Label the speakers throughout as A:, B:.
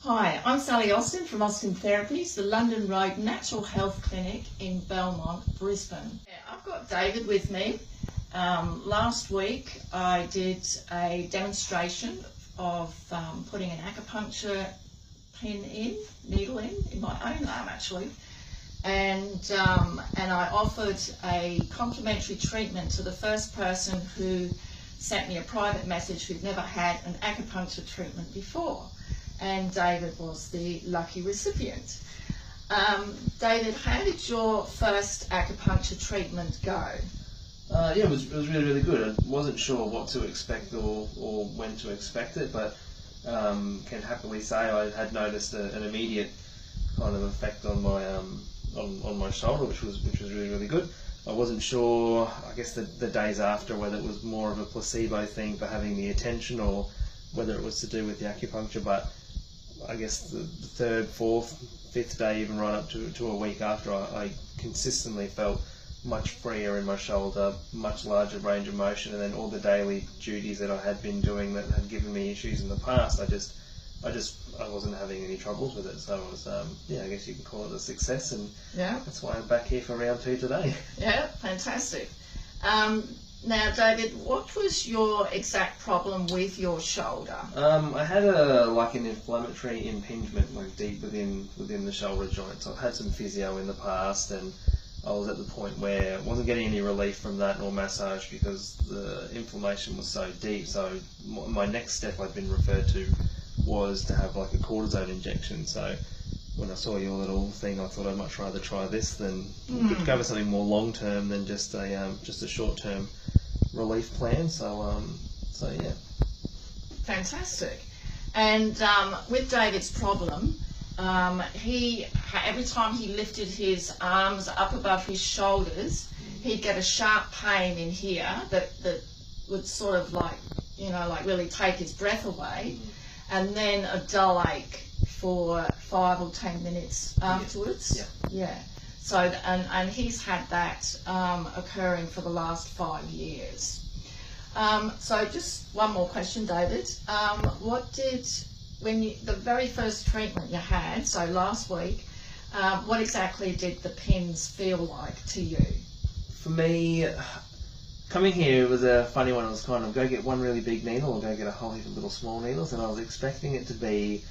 A: Hi, I'm Sally Austin from Austin Therapies, the London Road Natural Health Clinic in Belmont, Brisbane. I've got David with me. Last week I did a demonstration of putting an acupuncture needle in my own arm actually, and I offered a complimentary treatment to the first person who sent me a private message who'd never had an acupuncture treatment before. And David was the lucky recipient. David, how did your first acupuncture treatment go?
B: Yeah, it was really good. I wasn't sure what to expect or when to expect it, but can happily say I had noticed an immediate kind of effect on my on my shoulder, which was really good. I wasn't sure, I guess the days after, whether it was more of a placebo thing for having the attention or whether it was to do with the acupuncture, but I guess the third, fourth, fifth day, even right up to a week after, I consistently felt much freer in my shoulder, much larger range of motion, and then all the daily duties that I had been doing that had given me issues in the past, I wasn't having any troubles with it. So it was, I guess you can call it a success, and
A: yeah,
B: that's why I'm back here for round 2 today.
A: Yeah, fantastic. Now, David, what was your exact problem with your shoulder?
B: I had an inflammatory impingement deep within the shoulder joints. I've had some physio in the past, and I was at the point where I wasn't getting any relief from that nor massage because the inflammation was so deep. So my next step I'd been referred to was to have a cortisone injection. So when I saw your little thing, I thought I'd much rather try this than go for something more long term than just a short term relief plan. So yeah.
A: Fantastic. And with David's problem, every time he lifted his arms up above his shoulders, he'd get a sharp pain in here that would sort of really take his breath away, and then a dull ache for 5 or 10 minutes afterwards. Yeah. So, and he's had that occurring for the last 5 years. So just one more question, David. The very first treatment you had, so last week, what exactly did the pins feel like to you?
B: For me, coming here, it was a funny one. It was kind of go get one really big needle or go get a whole heap of little small needles, and I was expecting it to be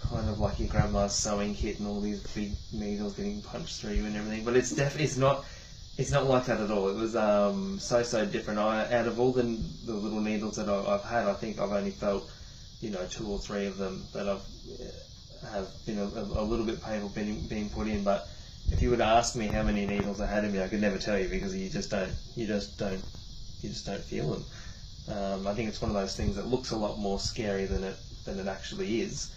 B: kind of like your grandma's sewing kit and all these big needles getting punched through you and everything, but it's not like that at all. It was so different. Out of all the little needles that I've had, I think I've only felt 2 or 3 of them that have been a little bit painful being put in. But if you were to ask me how many needles I had in me, I could never tell you because you just don't feel them. I think it's one of those things that looks a lot more scary than it actually is.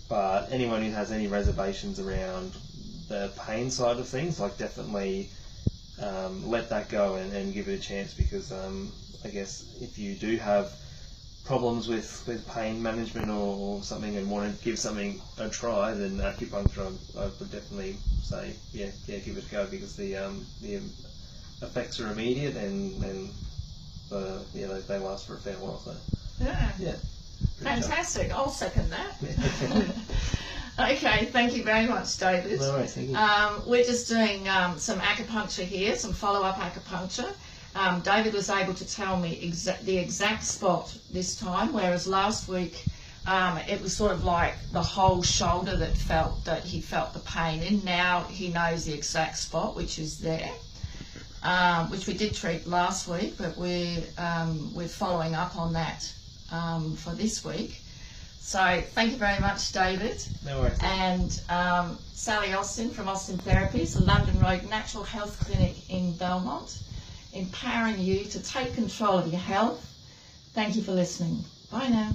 B: But anyone who has any reservations around the pain side of things, definitely let that go and give it a chance, because I guess if you do have problems with pain management or something and want to give something a try, then acupuncture I would definitely say give it a go, because the effects are immediate and they last for a fair while. So yeah.
A: Fantastic. I'll second that. Okay, thank you very much, David.
B: No worries, thank you.
A: We're just doing some acupuncture here, some follow-up acupuncture. David was able to tell me the exact spot this time, whereas last week it was sort of like the whole shoulder that he felt the pain in. Now he knows the exact spot, which is there, which we did treat last week, but we're following up on that for this week. So thank you very much, David.
B: No worries.
A: And Sally Austin from Austin Therapies, the London Road Natural Health Clinic in Belmont, empowering you to take control of your health. Thank you for listening. Bye now.